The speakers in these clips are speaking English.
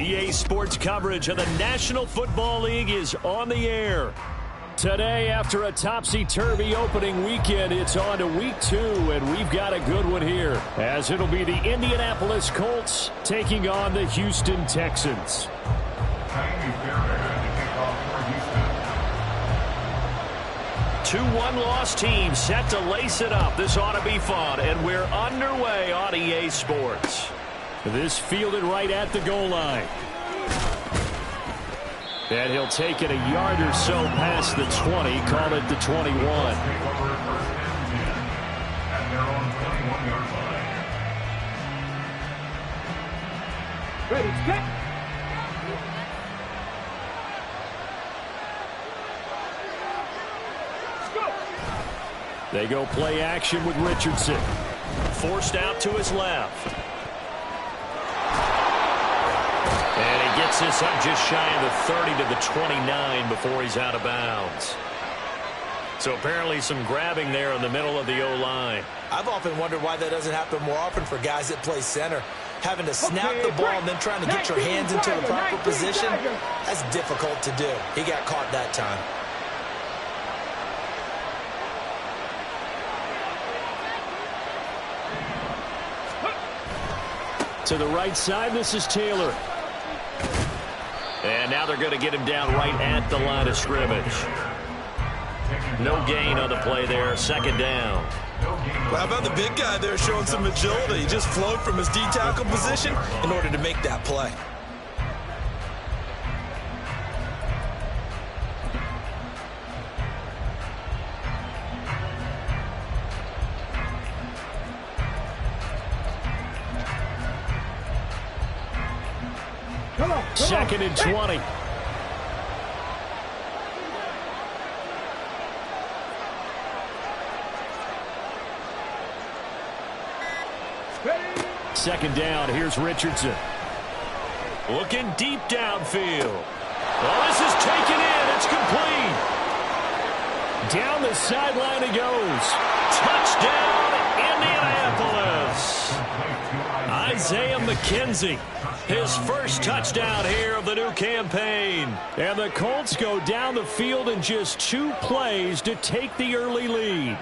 EA Sports coverage of the National Football League is on the air. Today, after a topsy-turvy opening weekend, it's on to week 2, and we've got a good one here, as it'll be the Indianapolis Colts taking on the Houston Texans. Two one-loss teams set to lace it up. This ought to be fun, and we're underway on EA Sports. This fielded right at the goal line. And he'll take it a yard or so past the 20, call it the 21. Ready, set. Let's go. They go play action with Richardson. Forced out to his left. And he gets this up just shy of the 30 to the 29 before he's out of bounds. So apparently some grabbing there in the middle of the O-line. I've often wondered why that doesn't happen more often for guys that play center. Having to snap the ball and then trying to get your hands into the proper position, that's difficult to do. He got caught that time. To the right side, this is Taylor. And now they're going to get him down right at the line of scrimmage. No gain on the play there. Second down. Well, how about the big guy there showing some agility? He just flowed from his D-tackle position in order to make that play. Second and 20. Second down, here's Richardson. Looking deep downfield. Oh, this is taken in. It's complete. Down the sideline he goes. Touchdown, Indianapolis. Isaiah McKenzie. His first touchdown here of the new campaign. And the Colts go down the field in just 2 plays to take the early lead.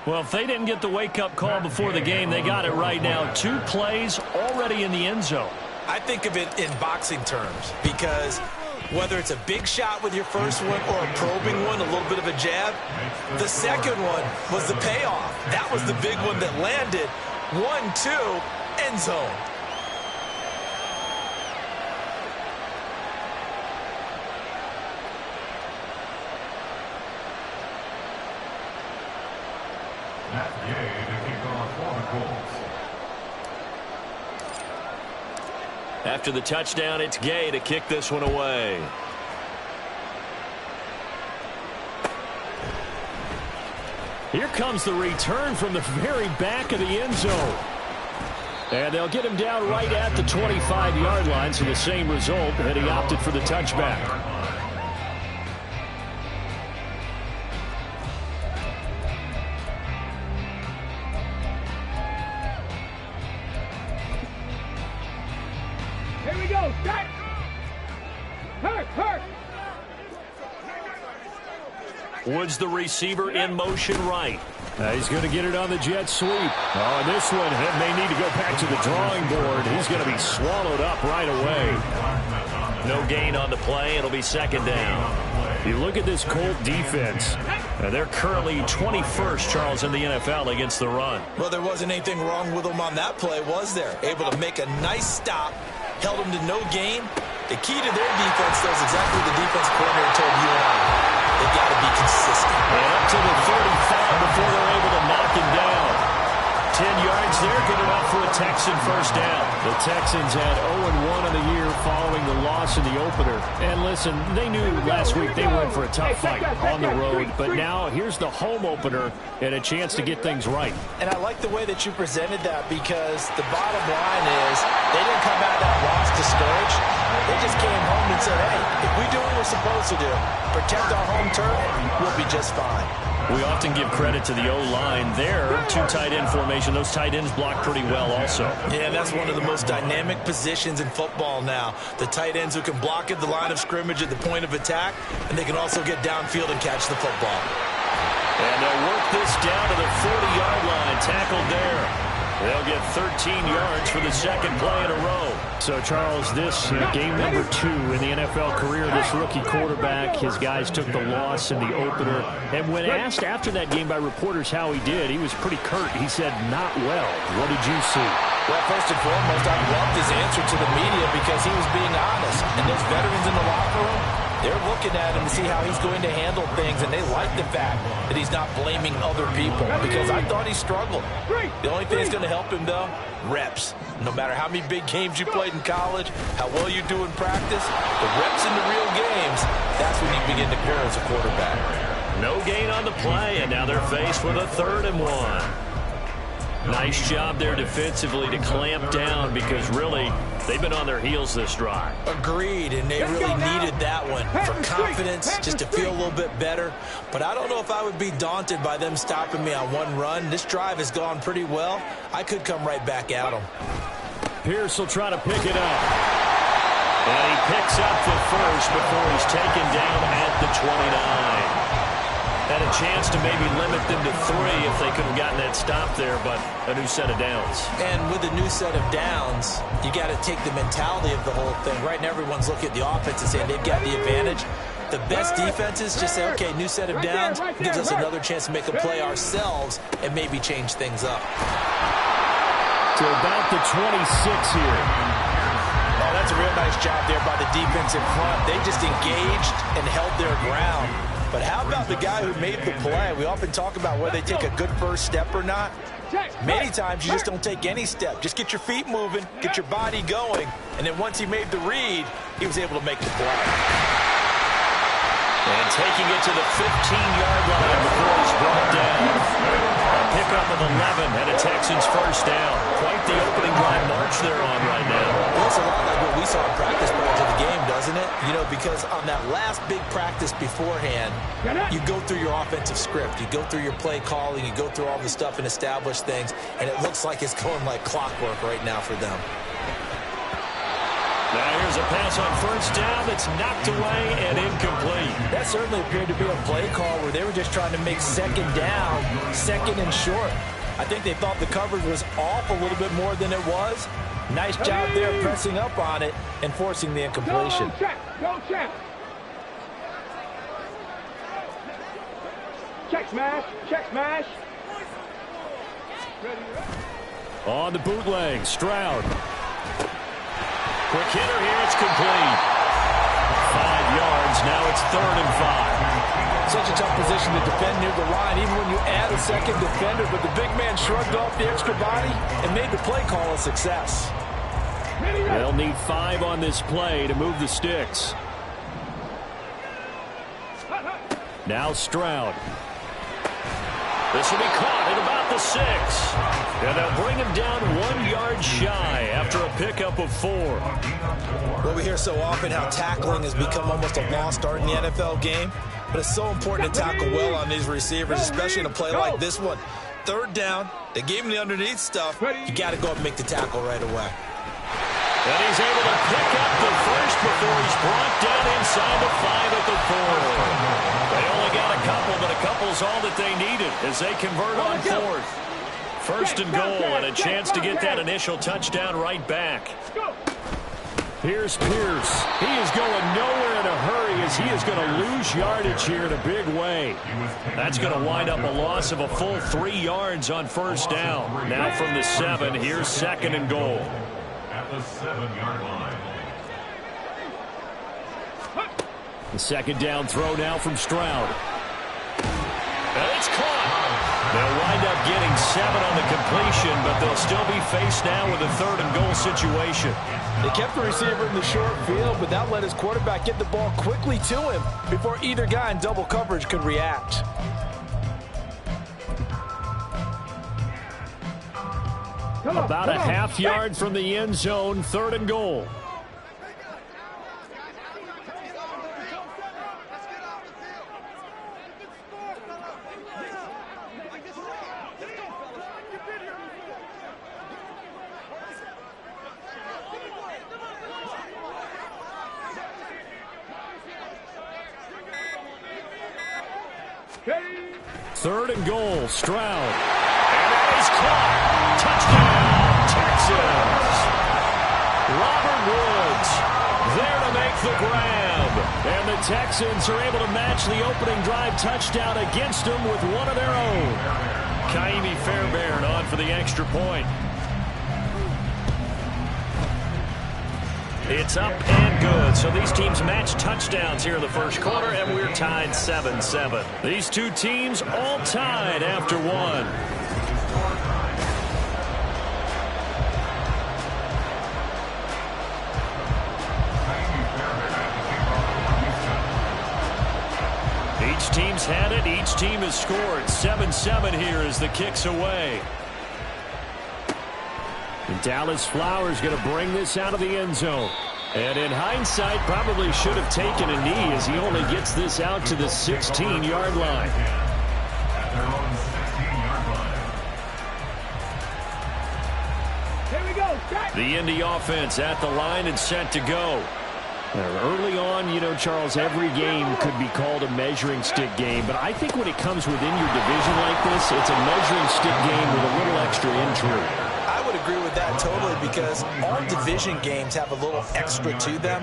Well, if they didn't get the wake-up call before the game, they got it right now. 2 plays already in the end zone. I think of it in boxing terms because whether it's a big shot with your first one or a probing one, a little bit of a jab, the second one was the payoff. That was the big one that landed. 1-2, end zone. After the touchdown, it's Gay to kick this one away. Here comes the return from the very back of the end zone. And they'll get him down right at the 25-yard line, so the same result, and he opted for the touchback. Here we go. Start. Hurt. Woods, the receiver, in motion right. He's going to get it on the jet sweep. Oh, and this one may need to go back to the drawing board. He's going to be swallowed up right away. No gain on the play. It'll be second down. You look at this Colt defense. They're currently 21st, Charles, in the NFL against the run. Well, there wasn't anything wrong with them on that play, was there? Able to make a nice stop, held them to no gain. The key to their defense, though, is exactly what the defense coordinator told you and I. They've got to be consistent. And up to the 35 before they're able to knock him down. 10 yards there, good enough for a Texan first down. The Texans had 0-1 in the year following the loss in the opener. And listen, they knew last week they were in for a tough fight on the road. But now here's the home opener and a chance to get things right. And I like the way that you presented that because the bottom line is they didn't come out of that loss discouraged. They just came home and said, hey, if we do what we're supposed to do, protect our home turf, we'll be just fine. We often give credit to the O-line there. Two tight end formation. Those tight ends block pretty well also. Yeah, that's one of the most dynamic positions in football now. The tight ends who can block at the line of scrimmage at the point of attack, and they can also get downfield and catch the football. And they'll work this down to the 40-yard line. Tackled there. They'll get 13 yards for the second play in a row. So, Charles, this game number 2 in the NFL career, this rookie quarterback, his guys took the loss in the opener. And when asked after that game by reporters how he did, he was pretty curt. He said, not well. What did you see? Well, first and foremost, I loved his answer to the media because he was being honest. And those veterans in the locker room, they're looking at him to see how he's going to handle things, and they like the fact that he's not blaming other people because I thought he struggled. The only thing that's going to help him, though, reps. No matter how many big games you played in college, how well you do in practice, the reps in the real games, that's when you begin to grow as a quarterback. No gain on the play, and now they're faced with a 3rd and 1. Nice job there defensively to clamp down because really they've been on their heels this drive. Agreed, and they really needed that one for confidence, just to feel a little bit better. But I don't know if I would be daunted by them stopping me on one run. This drive has gone pretty well. I could come right back at them. Pierce will try to pick it up. And he picks up the first before he's taken down at the 29. Had a chance to maybe limit them to 3 if they could have gotten that stop there, but a new set of downs. And with a new set of downs, you got to take the mentality of the whole thing. Right now, everyone's looking at the offense and saying they've got the advantage. The best defenses just say, okay, new set of downs gives us another chance to make a play ourselves and maybe change things up. To about the 26 here. Oh, that's a real nice job there by the defense in front. They just engaged and held their ground. But how about the guy who made the play? We often talk about whether they take a good first step or not. Many times you just don't take any step. Just get your feet moving, get your body going, and then once he made the read, he was able to make the play. And taking it to the 15-yard line before he's brought down. A pickup of 11 and a Texans first down. Quite the opening drive march they're on right now. Well, it's a lot like what we saw in practice prior to the game, doesn't it? You know, because on that last big practice beforehand, you go through your offensive script. You go through your play calling. You go through all the stuff and establish things. And it looks like it's going like clockwork right now for them. Now here's a pass on first down that's knocked away and incomplete. That certainly appeared to be a play call where they were just trying to make second down, second and short. I think they thought the coverage was off a little bit more than it was. Nice job there pressing up on it and forcing the incompletion. Go check. Check smash. Check smash. On the bootleg, Stroud. Quick hitter here, it's complete. 5 yards, now it's 3rd and 5. Such a tough position to defend near the line, even when you add a second defender, but the big man shrugged off the extra body and made the play call a success. They'll need 5 on this play to move the sticks. Now Stroud. This will be caught at about the 6. And they'll bring him down 1 yard shy after a pickup of 4. Well, we hear so often how tackling has become almost a lost art in the NFL game. But it's so important to tackle well on these receivers, especially in a play like this one. 3rd down, they gave him the underneath stuff. You got to go up and make the tackle right away. And he's able to pick up the first before he's brought down inside the 5 at the 4. They only got a couple, but a couple's all that they needed as they convert on 4th. 1st and goal and a chance to get that initial touchdown right back. Here's Pierce. He is going nowhere in a hurry as he is going to lose yardage here in a big way. That's going to wind up a loss of a full 3 yards on first down. Now from the 7, here's 2nd and goal. At the 7-yard line. The 2nd down throw now from Stroud. And it's caught. They'll wind up getting 7 on the completion, but they'll still be faced now with a 3rd and goal situation. They kept the receiver in the short field, but that let his quarterback get the ball quickly to him before either guy in double coverage could react. About a half yard from the end zone, 3rd and goal. Third and goal, Stroud. And that is caught. Touchdown, Texans. Robert Woods there to make the grab. And the Texans are able to match the opening drive touchdown against them with one of their own. Kaimi Fairbairn on for the extra point. It's up and good. So these teams match touchdowns here in the first quarter, and we're tied 7-7. These two teams all tied after one. Each team's had it. Each team has scored. 7-7 here as the kick's away. And Dallas Flowers going to bring this out of the end zone. And in hindsight, probably should have taken a knee as he only gets this out to the 16-yard line. Here we go. The Indy offense at the line and set to go. Early on, you know, Charles, every game could be called a measuring stick game. But I think when it comes within your division like this, it's a measuring stick game with a little extra intrigue. I would agree with that totally because all division games have a little extra to them.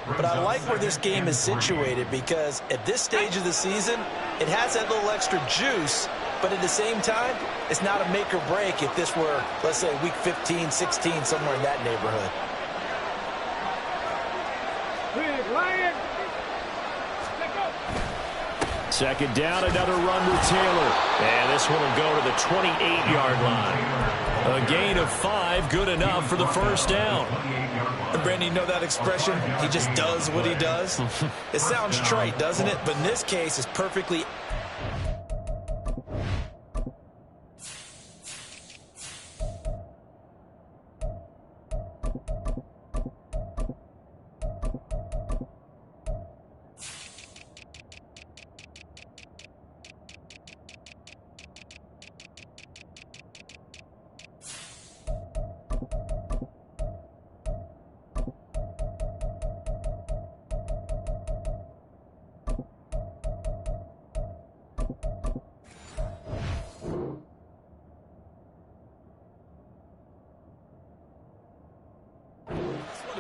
But I like where this game is situated because at this stage of the season, it has that little extra juice. But at the same time, it's not a make or break if this were, let's say, week 15, 16, somewhere in that neighborhood. Second down, another run with Taylor. And this one will go to the 28-yard line. A gain of 5, good enough for the first down. And Brandon, you know that expression? He just does what he does? It sounds trite, doesn't it? But in this case, it's perfectly...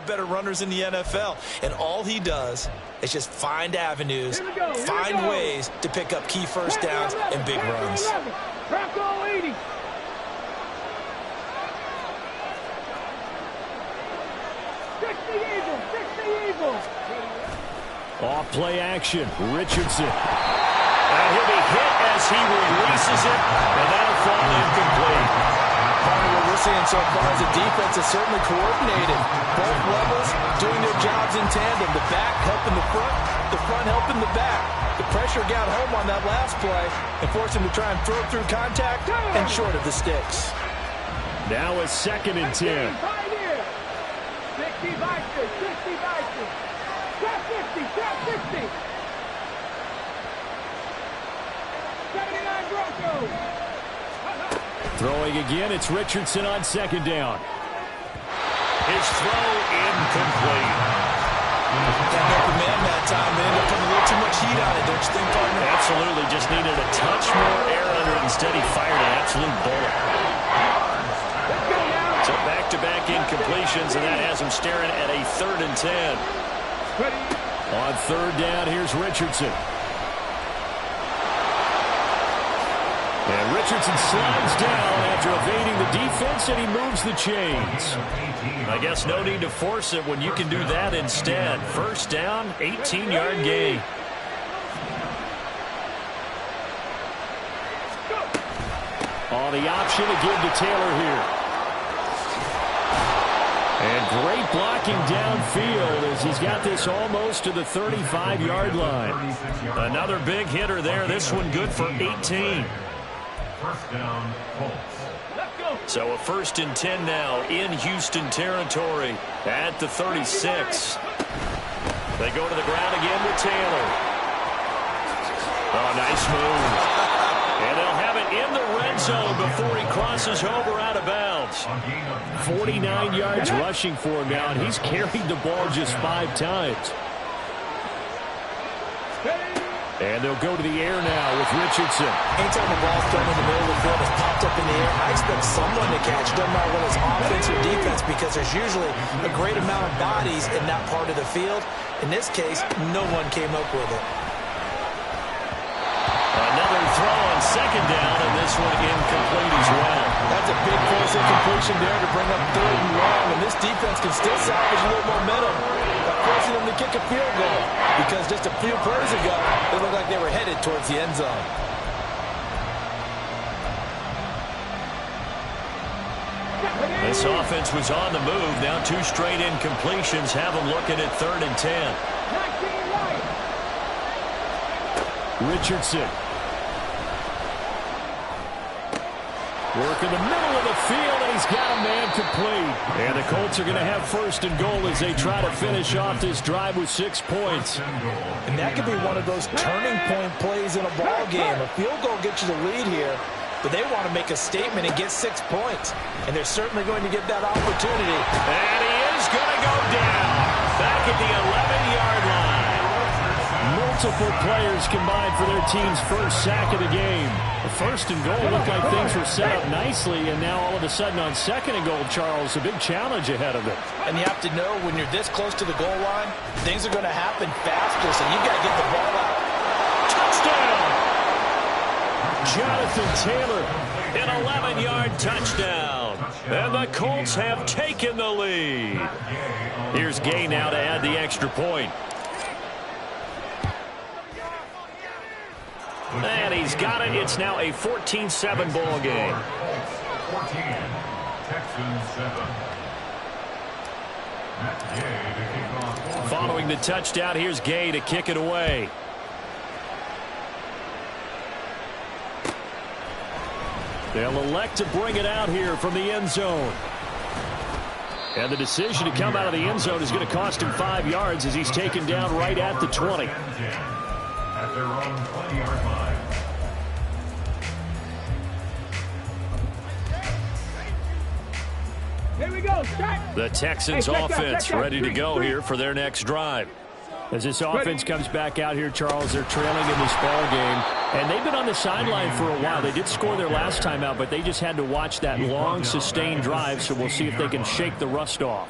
better runners in the NFL, and all he does is just find avenues, find ways to pick up key first downs and big runs. Off play action, Richardson. And he'll be hit as he releases it, and that'll fall incomplete. Part of what we're seeing so far is the defense is certainly coordinated. Both levels doing their jobs in tandem. The back helping the front helping the back. The pressure got home on that last play and forced him to try and throw through contact and short of the sticks. Now a 2nd and 10. 60 Vikings, 60 Vikings. Trap 50, trap 50. 79 Broncos. Throwing again, it's Richardson on 2nd down. His throw incomplete. That open man that time, they ended up putting a little too much heat on it, don't you think, partner? Absolutely, just needed a touch more air under it. Instead, he fired an absolute bullet. So back-to-back incompletions, and that has him staring at a 3rd and 10. On 3rd down, here's Richardson. And Richardson slides down after evading the defense, and he moves the chains. I guess no need to force it when you can do that instead. 1st down, 18-yard gain. Oh, the option to give to Taylor here. And great blocking downfield as he's got this almost to the 35-yard line. Another big hitter there. This one good for 18. First down, Colts. So a 1st and 10 now in Houston territory at the 36. They go to the ground again with Taylor. Oh, nice move. And they'll have it in the red zone before he crosses over out of bounds. 49 yards rushing for him now, and he's carried the ball just 5 times. And they'll go to the air now with Richardson. Anytime the ball's thrown in the middle of the field, it's popped up in the air, I expect someone to catch it. Doesn't matter whether it's offense or defense, because there's usually a great amount of bodies in that part of the field. In this case, no one came up with it. Another throw on second down, and this one incomplete as well. That's a big force incompletion there to bring up 3rd and long, and this defense can still salvage a little momentum by forcing them to kick a field goal, because just a few plays ago, they looked like they were headed towards the end zone. This offense was on the move. Now 2 straight incompletions have them looking at 3rd and 10. Richardson. Work in the middle of the field, and he's got a man complete. And the Colts are going to have 1st and goal as they try to finish off this drive with 6 points. And that could be one of those turning point plays in a ball game. A field goal gets you the lead here, but they want to make a statement and get 6 points. And they're certainly going to get that opportunity. And he is going to go down back at the 11-yard line. Multiple players combined for their team's 1st sack of the game. The 1st and goal looked like things were set up nicely, and now all of a sudden on 2nd and goal, Charles, a big challenge ahead of it. And you have to know when you're this close to the goal line, things are going to happen faster, so you've got to get the ball out. Touchdown! Jonathan Taylor, an 11-yard touchdown. And the Colts have taken the lead. Here's Gay now to add the extra point. And he's got it. It's now a 14-7 ball game. 14, Texans 7. That's Gay to kick off. Following the touchdown, here's Gay to kick it away. They'll elect to bring it out here from the end zone. And the decision to come out of the end zone is going to cost him 5 yards as he's taken down right at the 20. At their own 20-yard line. Here we go. Start. The Texans offense ready to go here for their next drive. As this offense comes back out here, Charles, they're trailing in this ball game. And they've been on the sideline for a while. They did score their last time out, but they just had to watch that long, sustained drive, so we'll see if they can shake the rust off.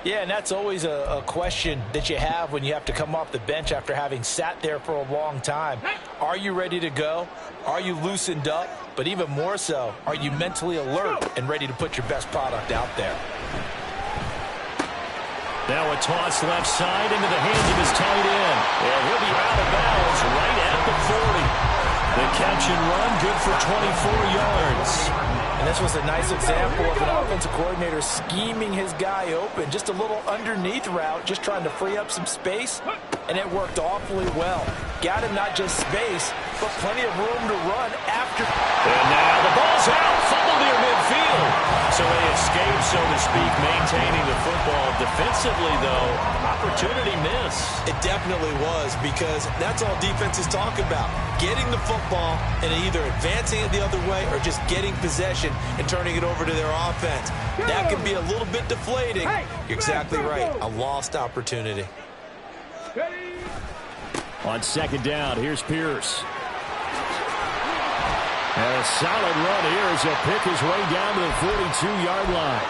Yeah, and that's always a question that you have when you have to come off the bench after having sat there for a long time. Are you ready to go? Are you loosened up? But even more so, are you mentally alert and ready to put your best product out there? Now a toss left side into the hands of his tight end. And he'll be out of bounds right at the 40. The catch and run, good for 24 yards. And this was a nice example of an offensive coordinator scheming his guy open. Just a little underneath route, just trying to free up some space, and it worked awfully well. Got him not just space, but plenty of room to run after. And now the ball's out, fumble near midfield. So they escape, so to speak, maintaining the football. Defensively, though, opportunity miss. It definitely was, because that's all defenses talk about. Getting the football and either advancing it the other way or just getting possession and turning it over to their offense. That can be a little bit deflating. You're exactly right. A lost opportunity. On second down, here's Pierce. And a solid run here as he'll pick his way down to the 42-yard line.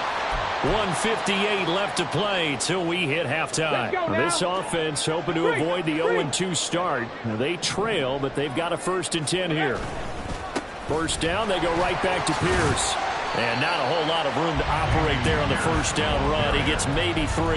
1:58 left to play till we hit halftime. This offense hoping to avoid the 0-2 start. Now, they trail, but they've got a 1st and 10 here. First down, they go right back to Pierce. And not a whole lot of room to operate there on the first down run. He gets maybe 3.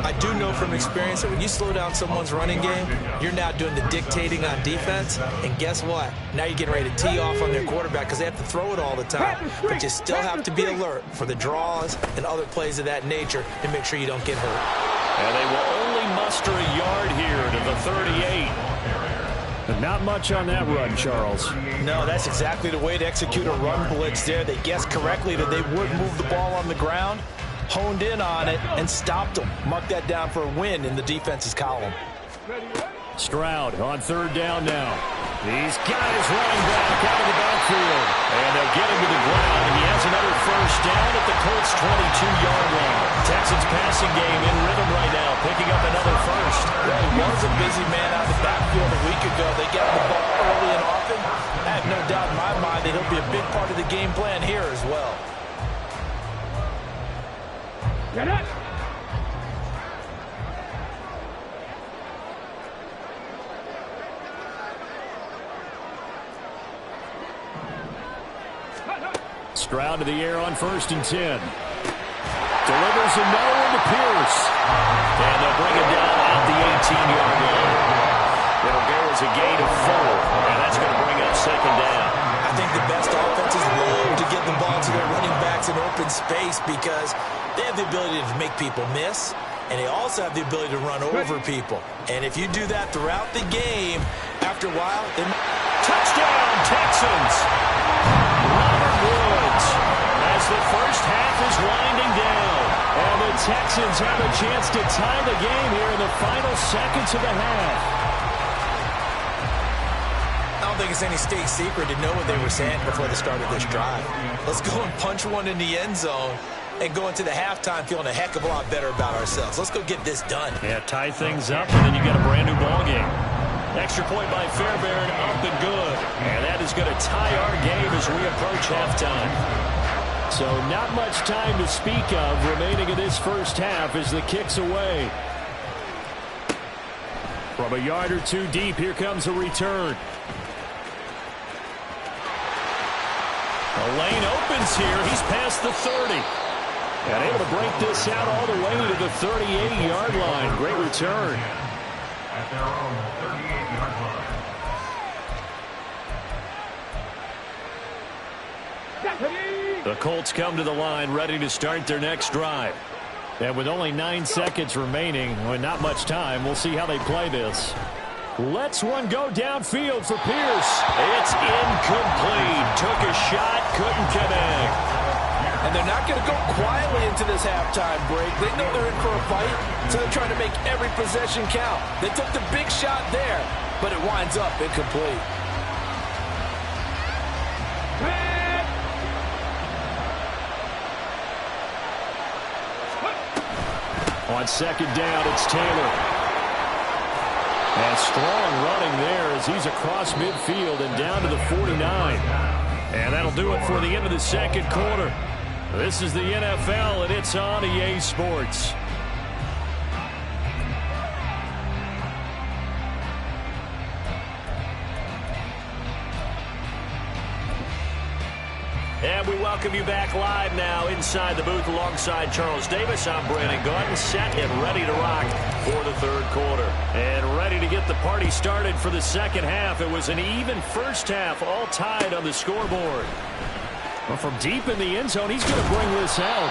I do know from experience that when you slow down someone's running game, you're now doing the dictating on defense. And guess what? Now you're getting ready to tee off on their quarterback because they have to throw it all the time. But you still have to be alert for the draws and other plays of that nature to make sure you don't get hurt. And they will only muster a yard here to the 38. But not much on that run, Charles. No, that's exactly the way to execute a run blitz there. They guessed correctly that they would move the ball on the ground, honed in on it, and stopped them. Mark that down for a win in the defense's column. Stroud on third down now. He's got his running back out of the backfield. And they'll get him to the ground. He has another first down at the Colts' 22-yard line. Texans passing game in rhythm right now, picking up another first. Well, he was a busy man out of the backfield a week game plan here as well. Get it. Stroud to the air on 1st and 10. Delivers a no into Pierce. And they'll bring it down at the 18-yard line. It'll go as a gain of 4. And that's going to bring up 2nd down. I think the best offenses love to get the ball to their running backs in open space because they have the ability to make people miss, and they also have the ability to run over people. And if you do that throughout the game, after a while, then Touchdown, Texans! Robert Woods, as the first half is winding down. And the Texans have a chance to tie the game here in the final seconds of the half. I don't think it's any state secret to know what they were saying before the start of this drive. Let's go and punch one in the end zone and go into the halftime feeling a heck of a lot better about ourselves. Let's go get this done. Yeah, tie things up, and then you get a brand-new ball game. Extra point by Fairbairn, up and good. And that is going to tie our game as we approach halftime. So not much time to speak of remaining in this first half as the kick's away. From a yard or two deep, here comes a return. The lane opens here. He's past the 30. And able to break this out all the way to the 38-yard line. Great return. At their own 38-yard line. The Colts come to the line ready to start their next drive. And with only 9 seconds remaining, with not much time, we'll see how they play this. Lets one go downfield for Pierce. It's incomplete. Took a shot, couldn't connect. And they're not going to go quietly into this halftime break. They know they're in for a fight, so they're trying to make every possession count. They took the big shot there, but it winds up incomplete. On 2nd down, it's Taylor. And strong running there as he's across midfield and down to the 49. And that'll do it for the end of the second quarter. This is the NFL, and it's on EA Sports. And we welcome you back live now inside the booth alongside Charles Davis. I'm Brandon Gaudin, set and ready to rock for the third quarter. And ready to get the party started for the second half. It was an even first half, all tied on the scoreboard. Well, from deep in the end zone, he's going to bring this out.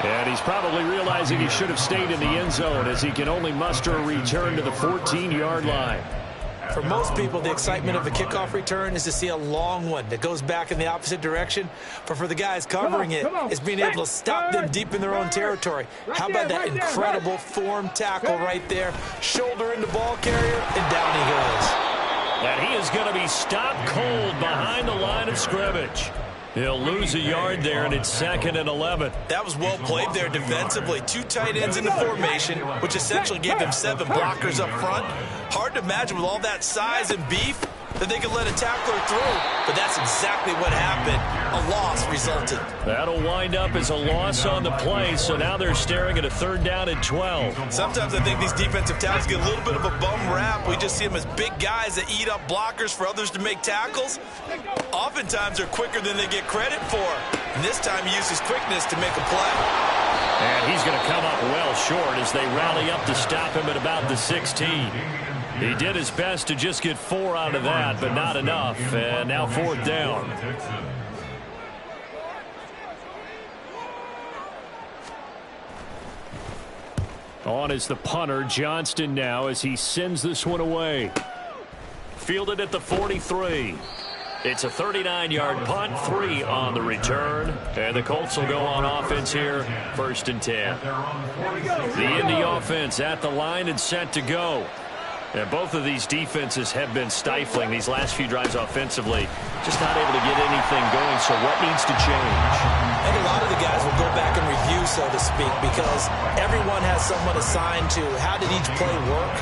And he's probably realizing he should have stayed in the end zone as he can only muster a return to the 14-yard line. For most people, the excitement of a kickoff return is to see a long one that goes back in the opposite direction. But for the guys covering it, it's being able to stop them deep in their own territory. How about that incredible form tackle right there? Shoulder into ball carrier, and down he goes. And he is going to be stopped cold behind the line of scrimmage. He'll lose a yard there, and it's 2nd and 11. That was well played there defensively. 2 tight ends in the formation, which essentially gave them 7 blockers up front. Hard to imagine with all that size and beef that they could let a tackler through, but that's exactly what happened. A loss resulted. That'll wind up as a loss on the play, so now they're staring at a 3rd down and 12. Sometimes I think these defensive tackles get a little bit of a bum rap. We just see them as big guys that eat up blockers for others to make tackles. Oftentimes they're quicker than they get credit for, and this time he used his quickness to make a play. And he's going to come up well short as they rally up to stop him at about the 16. He did his best to just get 4 out of that, but not enough. And now 4th down. On is the punter, Johnston, now as he sends this one away. Fielded at the 43. It's a 39-yard punt, 3 on the return. And the Colts will go on offense here, 1st and 10. The Indy offense at the line and set to go. And both of these defenses have been stifling these last few drives offensively. Just not able to get anything going, so what needs to change? I think a lot of the guys will go back and review, so to speak, because everyone has someone assigned to how did each play work.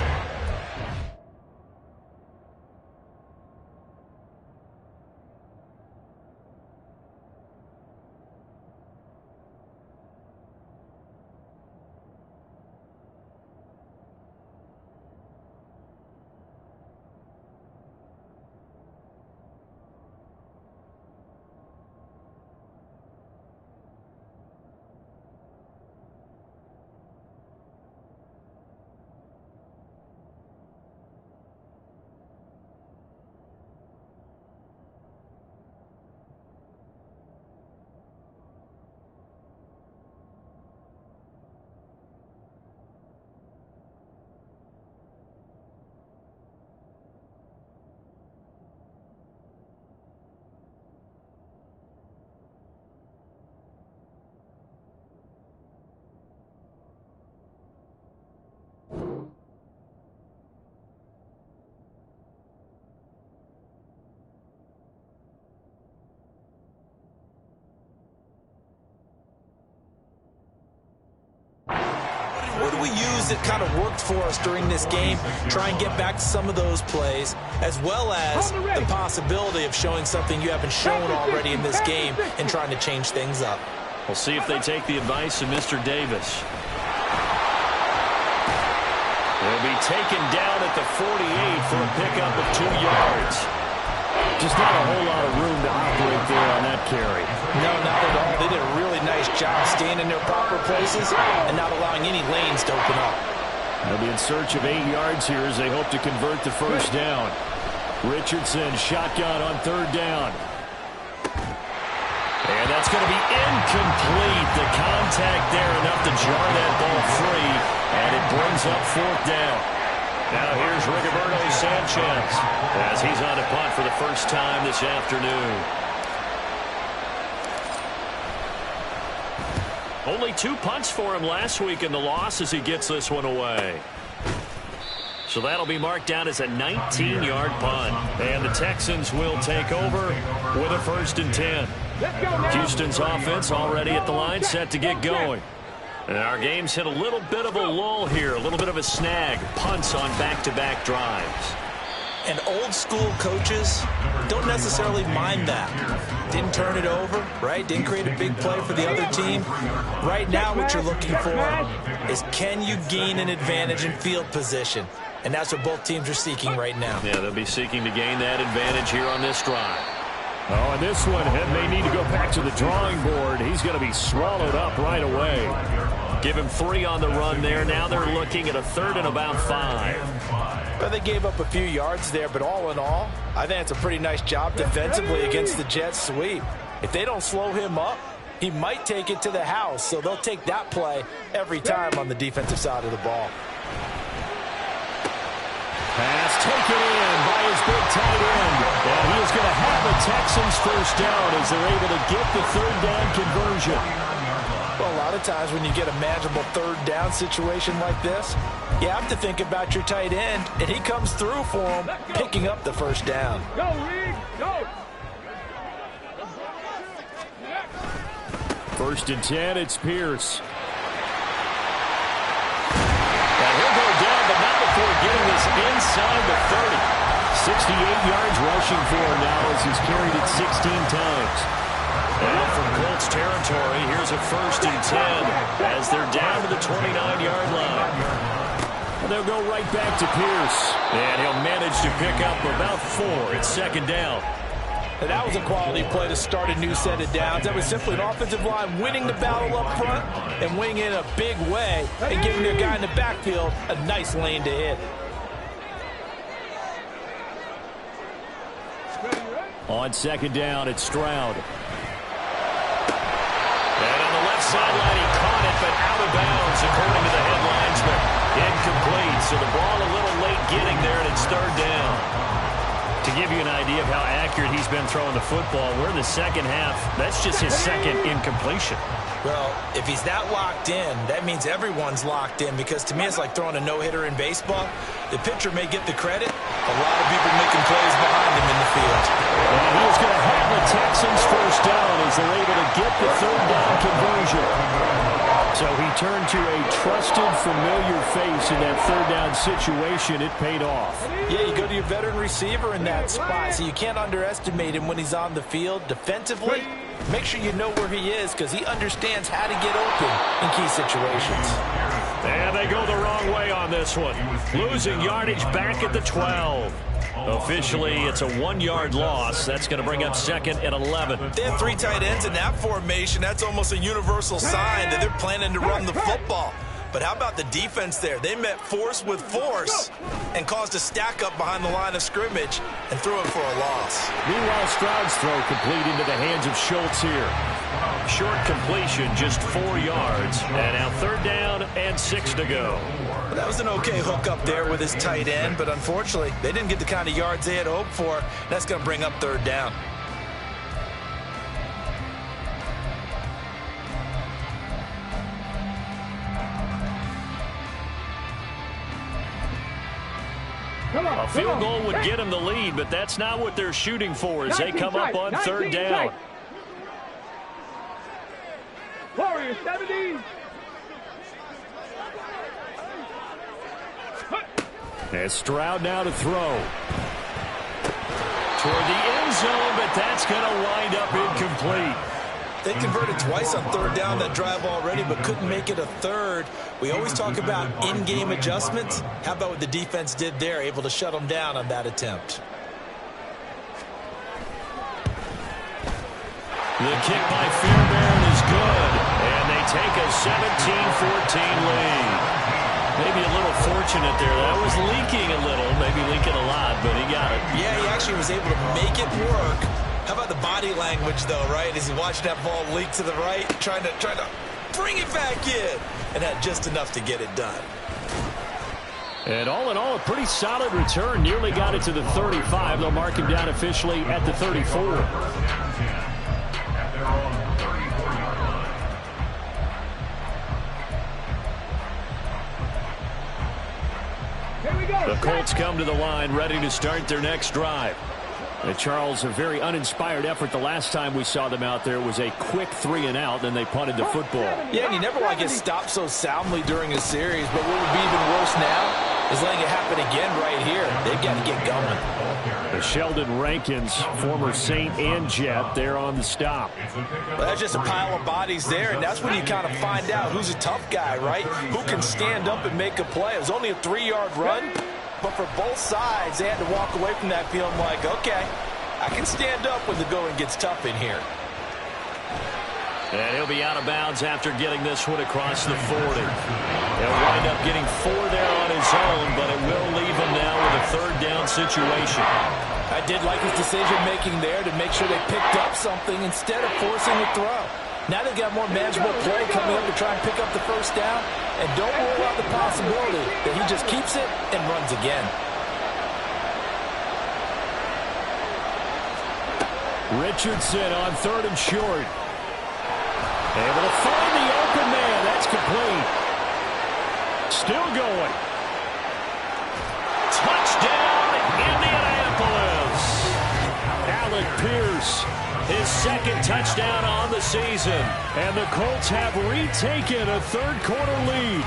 we use that kind of worked for us during this game, try and get back to some of those plays, as well as the possibility of showing something you haven't shown already in this game and trying to change things up. We'll see if they take the advice of Mr. Davis. They'll be taken down at the 48 for a pickup of 2 yards. Just not a whole lot of room to operate there on that carry. No, not at all. They did a really nice job staying in their proper places and not allowing any lanes to open up. They'll be in search of 8 yards here as they hope to convert the first down. Richardson shotgun on 3rd down. And that's going to be incomplete. The contact there enough to jar that ball free, and it brings up 4th down. Now here's Rigoberto Sanchez as he's on to punt for the first time this afternoon. Only 2 punts for him last week in the loss as he gets this one away. So that'll be marked down as a 19-yard punt. And the Texans will take over with a 1st and 10. Houston's offense already at the line, set to get going. And our game's hit a little bit of a lull here, a little bit of a snag. Punts on back-to-back drives. And old-school coaches don't necessarily mind that. Didn't turn it over, right? Didn't create a big play for the other team. Right now what you're looking for is, can you gain an advantage in field position? And that's what both teams are seeking right now. Yeah, they'll be seeking to gain that advantage here on this drive. Oh, and this one may need to go back to the drawing board. He's going to be swallowed up right away. Give him 3 on the run there. Now they're looking at a 3rd and about 5. Well, they gave up a few yards there, but all in all, I think it's a pretty nice job defensively against the Jets sweep. If they don't slow him up, he might take it to the house, so they'll take that play every time on the defensive side of the ball. Pass taken in by his big tight end. And he is going to have the Texans first down as they're able to get the 3rd down conversion. Well, a lot of times when you get a manageable 3rd down situation like this, you have to think about your tight end, and he comes through for him, picking up the first down. Go, Reed, go! 1st and 10, it's Pierce. And he'll go down, but not before getting this inside the 30. 68 yards rushing for him now as he's carried it 16 times. And from Colts territory, here's a 1st and 10 as they're down to the 29-yard line. And they'll go right back to Pierce. And he'll manage to pick up about 4. It's 2nd down. And that was a quality play to start a new set of downs. That was simply an offensive line winning the battle up front and winning in a big way and giving their guy in the backfield a nice lane to hit. On 2nd down, it's Stroud. And on the left sideline, he caught it, but out of bounds, according to the head linesman. Incomplete, so the ball a little late getting there, and it's 3rd down. To give you an idea of how accurate he's been throwing the football, we're in the 2nd half. That's just his 2nd incompletion. Well, if he's that locked in, that means everyone's locked in, because to me it's like throwing a no-hitter in baseball. The pitcher may get the credit. A lot of people making plays behind him in the field. And he is going to have the Texans first down as they're able to get the 3rd down conversion. So he turned to a trusted, familiar face in that 3rd down situation. It paid off. Yeah, you go to your veteran receiver in that spot, so you can't underestimate him when he's on the field. Defensively, make sure you know where he is because he understands how to get open in key situations. And they go the wrong way on this one. Losing yardage back at the 12. Officially, it's a 1-yard loss. That's going to bring up 2nd and 11. They have 3 tight ends in that formation. That's almost a universal sign that they're planning to run the football. But how about the defense there? They met force with force and caused a stack up behind the line of scrimmage and threw it for a loss. Meanwhile, Stroud's throw complete into the hands of Schultz here. Short completion, just 4 yards. And now 3rd down and 6 to go. Well, that was an okay hook up there with his tight end, but unfortunately, they didn't get the kind of yards they had hoped for. That's going to bring up 3rd down. A field goal would get them the lead, but that's not what they're shooting for as they come up on 3rd down. Warriors 17. And Stroud now to throw. Toward the end zone, but that's going to wind up incomplete. They converted twice on third down that drive already, but couldn't make it a third. We always talk about in-game adjustments. How about what the defense did there, able to shut them down on that attempt? The kick by Fairbairn is good, and they take a 17-14 lead. Maybe a little fortunate there. That was leaking a little, maybe leaking a lot, but he got it. Yeah, he actually was able to make it work. How about the body language, though, right? As he watched that ball leak to the right, trying to bring it back in, and had just enough to get it done. And all in all, a pretty solid return. Nearly got it to the 35. They'll mark him down officially at the 34. The Colts come to the line, ready to start their next drive. And Charles, a very uninspired effort. The last time we saw them out there was a quick 3-and-out, then they punted the football. Yeah, and you never want to get stopped so soundly during a series, but what would be even worse now is letting it happen again right here. They've got to get going. The Sheldon Rankins, former Saint and Jet, there on the stop. Well, that's just a pile of bodies there, and that's when you kind of find out who's a tough guy, right? Who can stand up and make a play. It was only a 3-yard run. But for both sides, they had to walk away from that feeling like, okay, I can stand up when the going gets tough in here. And he'll be out of bounds after getting this one across the 40. He'll wind up getting 4 there on his own, but it will leave him now with a third down situation. I did like his decision-making there to make sure they picked up something instead of forcing a throw. Now they've got more manageable play coming up to try and pick up the first down. And don't rule out the possibility that he just keeps it and runs again. Richardson on 3rd and short. Able to find the open man. That's complete. Still going. Touchdown, Indianapolis. Alec Pierce, his second touchdown on the season. And the Colts have retaken a third-quarter lead.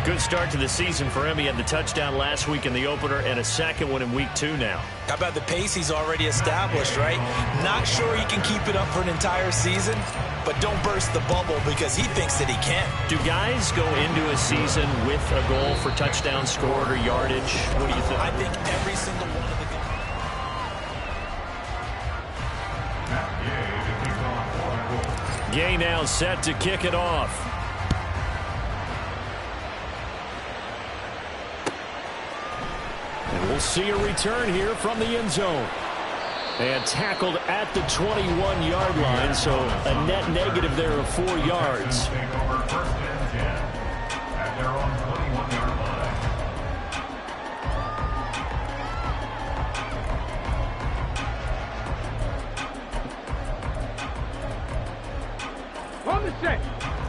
Good start to the season for him. He had the touchdown last week in the opener and a second one in week 2 now. How about the pace he's already established, right? Not sure he can keep it up for an entire season, but don't burst the bubble because he thinks that he can. Do guys go into a season with a goal for touchdown scored or yardage? What do you think? I think every single one of the Gay now set to kick it off. And we'll see a return here from the end zone. And tackled at the 21-yard line, so a net negative there of 4 yards.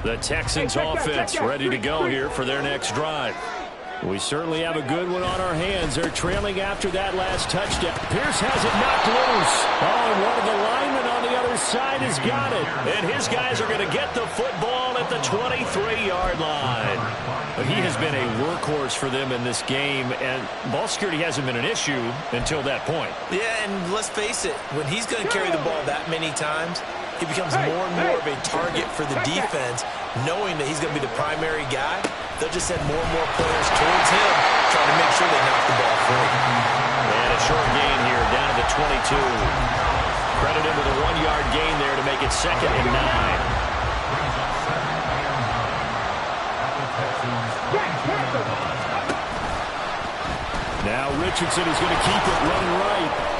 The Texans offense ready to go here for their next drive. We certainly have a good one on our hands. They're trailing after that last touchdown. Pierce has it knocked loose. Oh, and one of the linemen on the other side has got it. And his guys are going to get the football at the 23-yard line. But he has been a workhorse for them in this game, and ball security hasn't been an issue until that point. Yeah, and let's face it, when he's going to carry the ball that many times, he becomes more and more of a target for the defense, knowing that he's going to be the primary guy. They'll just send more and more players towards him, trying to make sure they knock the ball free. And a short gain here, down to the 22. Credit him with a 1-yard gain there to make it 2nd and 9. Now Richardson is going to keep it running right.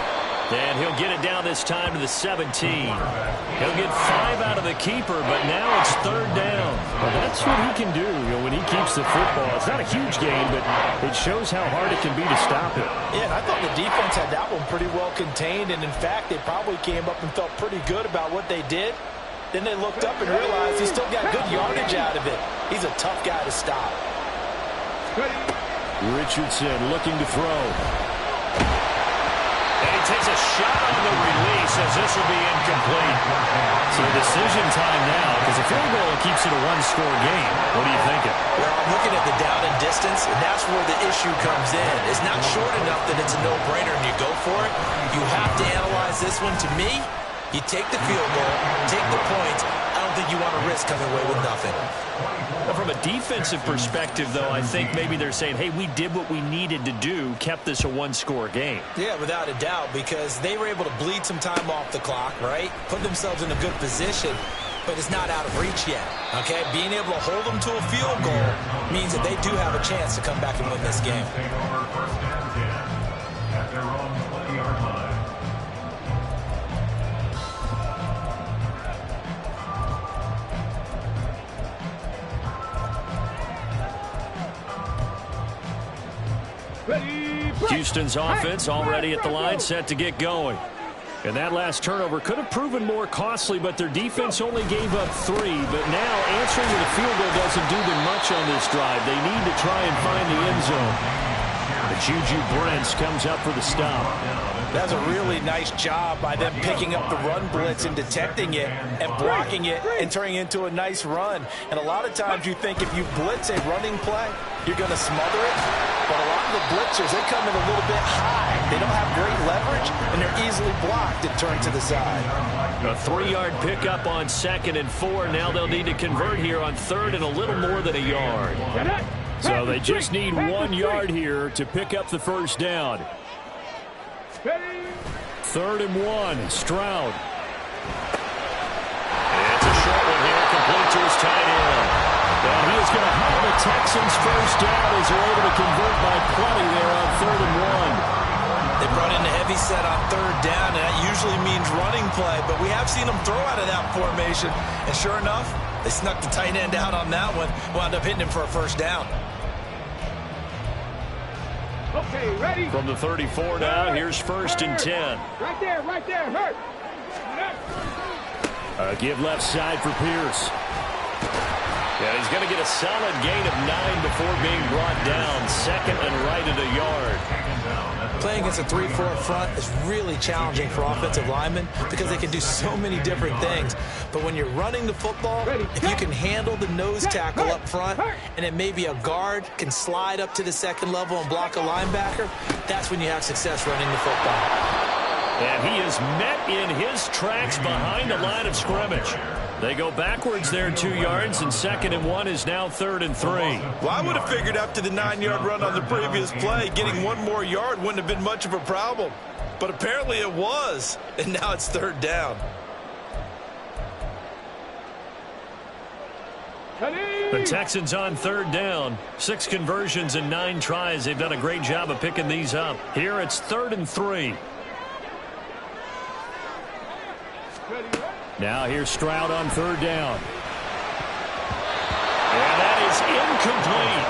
And he'll get it down this time to the 17. He'll get 5 out of the keeper, but now it's 3rd down. Well, that's what he can do, when he keeps the football. It's not a huge gain, but it shows how hard it can be to stop it. Yeah, and I thought the defense had that one pretty well contained, and in fact, they probably came up and felt pretty good about what they did. Then they looked up and realized he still got good yardage out of it. He's a tough guy to stop. Richardson looking to throw. And he takes a shot on the release. says this will be incomplete. So decision time now, because a field goal keeps it a one-score game. What are you thinking? Well, I'm looking at the down and distance, and that's where the issue comes in. It's not short enough that it's a no-brainer and you go for it. You have to analyze this one. To me, you take the field goal, take the points. I don't think you want to risk coming away with nothing. From a defensive perspective, though, I think maybe they're saying, hey, we did what we needed to do, kept this a one-score game. Yeah, without a doubt, because they were able to bleed some time off the clock, right? Put themselves in a good position, but it's not out of reach yet, okay? Being able to hold them to a field goal means that they do have a chance to come back and win this game. Take over first and 10 at their own 20-yard line. Houston's offense already at the line, set to get going. And that last turnover could have proven more costly, but their defense only gave up 3. But now answering with a field goal doesn't do them much on this drive. They need to try and find the end zone. But Juju Brents comes up for the stop. That's a really nice job by them picking up the run blitz and detecting it and blocking it and turning it into a nice run. And a lot of times you think if you blitz a running play, you're going to smother it. But a lot of the blitzers, they come in a little bit high. They don't have great leverage, and they're easily blocked and turned to the side. A 3-yard pickup on 2nd and 4. Now they'll need to convert here on 3rd and a little more than a yard. So they just need 1 yard here to pick up the first down. 3rd and 1, Stroud. It's a short one here, complete to his tight end. And he is going to have the Texans first down as they're able to convert by plenty there on 3rd and 1. They brought in a heavy set on 3rd down, and that usually means running play, but we have seen them throw out of that formation. And sure enough, they snuck the tight end out on that one, wound up hitting him for a first down. Okay, ready? From the 34 now, here's 1st and 10. Right there, hurt. Give left side for Pierce. Yeah, he's going to get a solid gain of 9 before being brought down. 2nd and right at a yard. Playing against a 3-4 front is really challenging for offensive linemen because they can do so many different things. But when you're running the football, if you can handle the nose tackle up front, and then maybe a guard can slide up to the 2nd level and block a linebacker, that's when you have success running the football. And he is met in his tracks behind the line of scrimmage. They go backwards there 2 yards, and 2nd and 1 is now 3rd and 3. Well, I would have figured after the 9-yard run on the previous play, getting 1 more yard wouldn't have been much of a problem. But apparently it was, and now it's 3rd down. The Texans on 3rd down. 6 conversions and 9 tries. They've done a great job of picking these up. Here it's 3rd and 3. Now here's Stroud on 3rd down. And that is incomplete.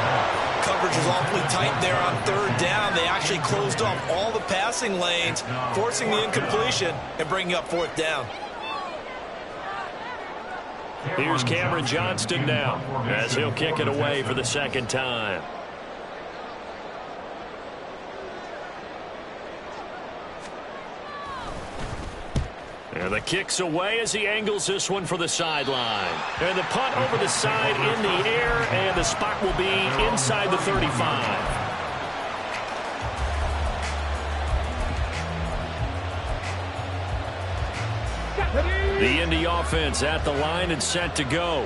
Coverage was awfully tight there on 3rd down. They actually closed off all the passing lanes, forcing the incompletion and bringing up 4th down. Here's Cameron Johnston now as he'll kick it away for the 2nd time. And the kick's away as he angles this one for the sideline. And the punt over the side in the air, and the spot will be inside the 35. The Indy offense at the line and set to go.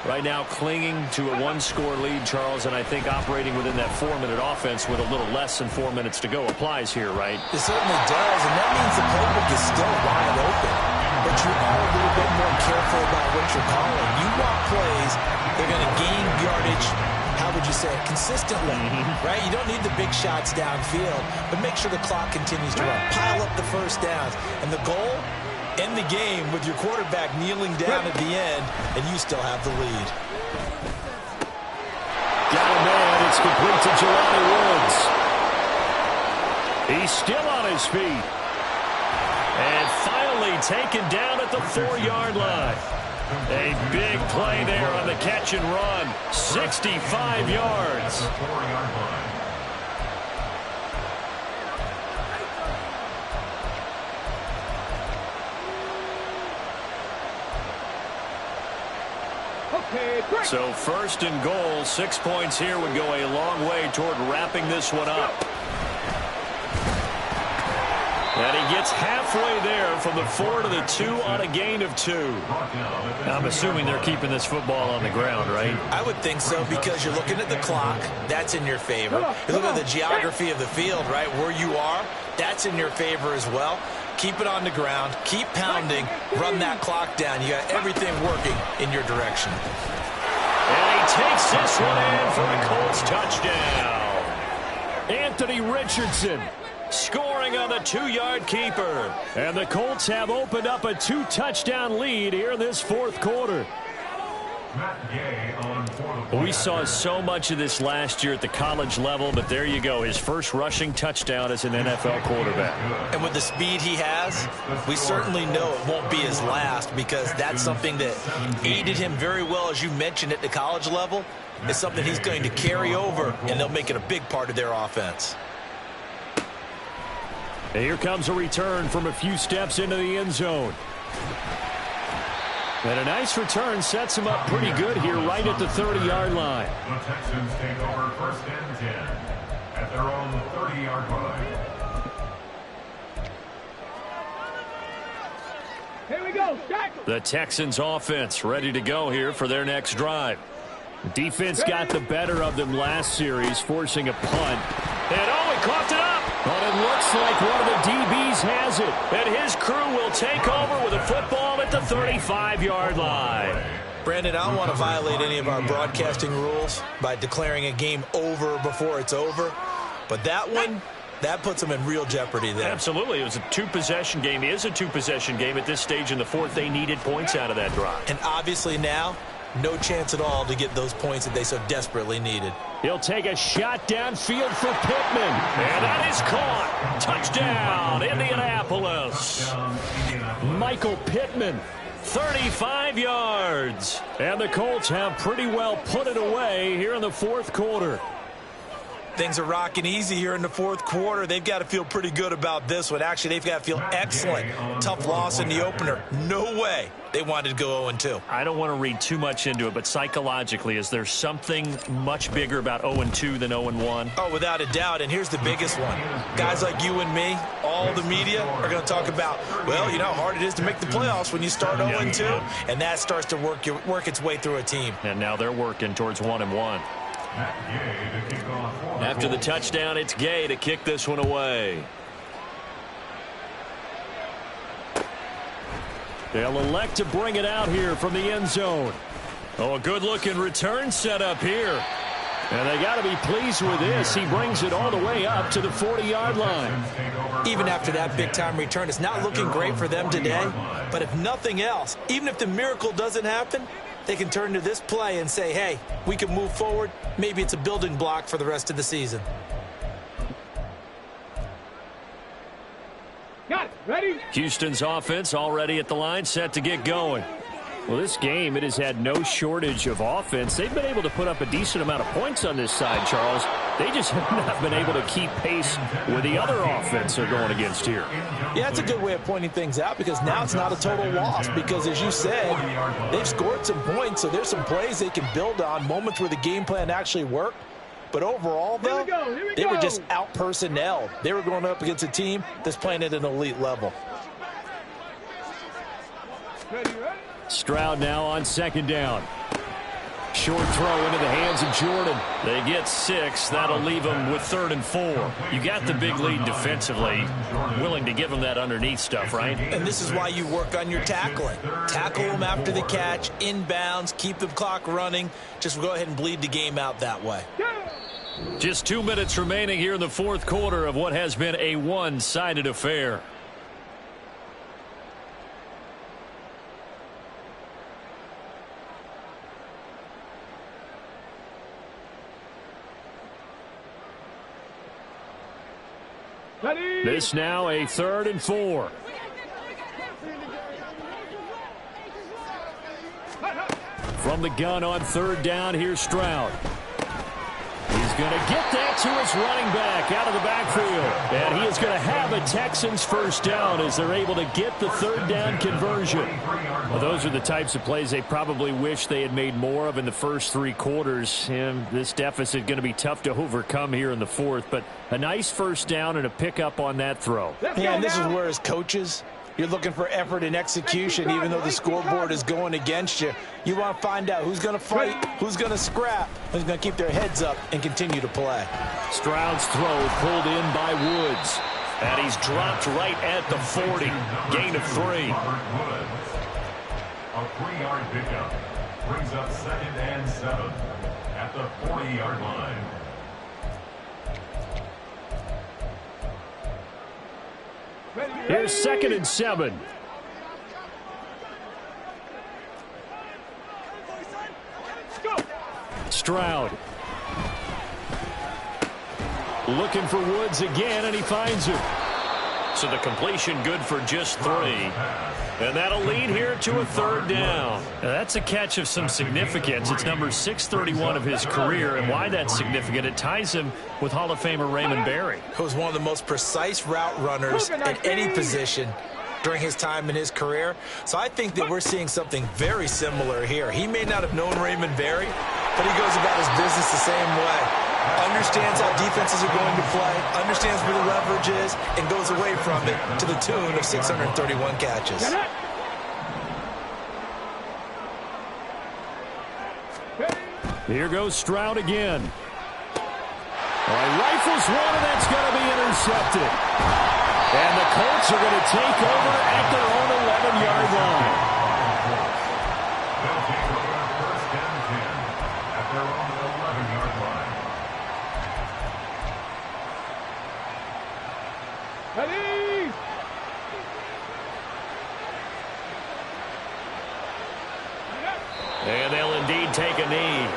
Right now clinging to a 1-score lead, Charles, and I think operating within that 4-minute offense with a little less than 4 minutes to go applies here, right? It certainly does, and that means the playbook is still wide open. But you are a little bit more careful about what you're calling. You want plays, they're going to gain yardage, how would you say it, consistently, right? You don't need the big shots downfield, but make sure the clock continues to run. Pile up the first downs. And the goal? End the game with your quarterback kneeling down at the end, and you still have the lead. Got a man. It's complete to Jelani Woods. He's still on his feet. And finally taken down at the 4-yard line. A big play there on the catch and run. 65 yards. So first and goal, 6 points here would go a long way toward wrapping this one up. And he gets halfway there from the 4 to the 2 on a gain of 2. I'm assuming they're keeping this football on the ground, right? I would think so, because you're looking at the clock. That's in your favor. You look at the geography of the field, right, where you are. That's in your favor as well. Keep it on the ground. Keep pounding. Run that clock down. You got everything working in your direction. And he takes this one in for a Colts touchdown. Anthony Richardson scoring on the 2-yard keeper. And the Colts have opened up a 2-touchdown lead here in this fourth quarter. We saw so much of this last year at the college level, but there you go. His first rushing touchdown as an NFL quarterback. And with the speed he has, we certainly know it won't be his last, because that's something that aided him very well, as you mentioned, at the college level. It's something he's going to carry over, and they'll make it a big part of their offense. And here comes a return from a few steps into the end zone. And a nice return sets him up pretty good here right at the 30-yard line. The Texans take over first and 10 at their own 30-yard line. Here we go, stack. The Texans offense ready to go here for their next drive. Defense got the better of them last series, forcing a punt. And oh, he coughed it up. But it looks like one of the DBs has it. And his crew will take over with a football at the 35-yard line. Brandon, I don't want to violate any of our broadcasting rules by declaring a game over before it's over. But that one, that puts them in real jeopardy there. Absolutely. It was a two-possession game. It is a two-possession game at this stage in the fourth. They needed points out of that drive. And obviously now, no chance at all to get those points that they so desperately needed. He'll take a shot downfield for Pittman. And that is caught. Touchdown, Indianapolis. Michael Pittman, 35 yards. And the Colts have pretty well put it away here in the fourth quarter. Things are rocking easy here in the fourth quarter. They've got to feel pretty good about this one. Actually, they've got to feel excellent. Tough loss in the opener. No way they wanted to go 0-2. I don't want to read too much into it, but psychologically, is there something much bigger about 0-2 than 0-1? Oh, without a doubt, and here's the biggest one. Guys like you and me, all the media, are going to talk about, well, you know how hard it is to make the playoffs when you start 0-2, and that starts to work its way through a team. And now they're working towards 1-1. After the touchdown, it's Gay to kick this one away. They'll elect to bring it out here from the end zone. Oh, a good-looking return set up here. And they got to be pleased with this. He brings it all the way up to the 40-yard line. Even after that big-time return, it's not looking great for them today. But if nothing else, even if the miracle doesn't happen, they can turn to this play and say, hey, we can move forward. Maybe it's a building block for the rest of the season. Got it. Ready? Houston's offense already at the line, set to get going. Well, this game, it has had no shortage of offense. They've been able to put up a decent amount of points on this side, Charles. They just have not been able to keep pace with the other offense they're going against here. Yeah, it's a good way of pointing things out, because now it's not a total loss, because as you said, they've scored some points, so there's some plays they can build on, moments where the game plan actually worked. But overall, though, they were just out-personnelled. They were going up against a team that's playing at an elite level. Stroud now on second down. Short throw into the hands of Jordan. They get 6. That'll leave them with 3rd and 4. You got the big lead defensively. Willing to give them that underneath stuff, right? And this is why you work on your tackling. Tackle them after the catch, inbounds, keep the clock running. Just go ahead and bleed the game out that way. Just 2 minutes remaining here in the fourth quarter of what has been a one-sided affair. Ready? This now a 3rd and 4. From the gun on 3rd down, here's Stroud. He's going to get that to his running back out of the backfield. And he is going to have a Texans first down as they're able to get the third down conversion. Well, those are the types of plays they probably wish they had made more of in the first 3 quarters. And this deficit going to be tough to overcome here in the fourth. But a nice first down and a pickup on that throw. Yeah, and this is where as coaches, you're looking for effort and execution, even though the scoreboard is going against you. You want to find out who's going to fight, who's going to scrap, who's going to keep their heads up and continue to play. Stroud's throw pulled in by Woods. And he's dropped right at the 40. Gain of 3. A 3-yard pickup brings up 2nd and 7 at the 40-yard line. Here's 2nd and 7. Stroud. Looking for Woods again, and he finds him. So the completion good for just 3. And that'll lead here to a third down. Now that's a catch of some significance. It's number 631 of his career, and why that's significant, it ties him with Hall of Famer Raymond Berry. Who was one of the most precise route runners at any position during his time in his career. So I think that we're seeing something very similar here. He may not have known Raymond Berry, but he goes about his business the same way. Understands how defenses are going to play, understands where the leverage is, and goes away from it to the tune of 631 catches. Here goes Stroud again. Rifles one, and that's going to be intercepted. And the Colts are going to take over at their own 11-yard line. They'll take over 1st and 10 at their own 11-yard line. Ready? And they'll indeed take a knee.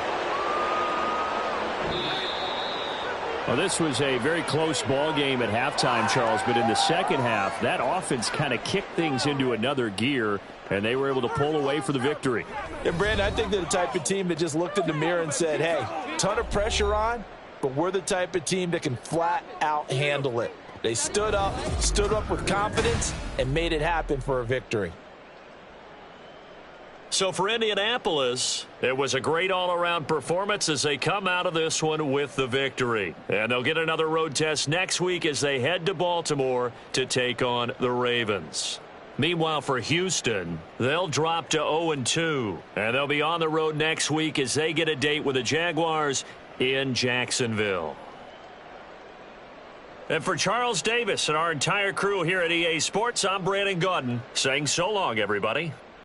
Well, this was a very close ball game at halftime, Charles, but in the second half, that offense kind of kicked things into another gear, and they were able to pull away for the victory. And, Brandon, I think they're the type of team that just looked in the mirror and said, hey, ton of pressure on, but we're the type of team that can flat out handle it. They stood up with confidence, and made it happen for a victory. So for Indianapolis, it was a great all-around performance as they come out of this one with the victory. And they'll get another road test next week as they head to Baltimore to take on the Ravens. Meanwhile, for Houston, they'll drop to 0-2. And they'll be on the road next week as they get a date with the Jaguars in Jacksonville. And for Charles Davis and our entire crew here at EA Sports, I'm Brandon Gaudin saying so long, everybody.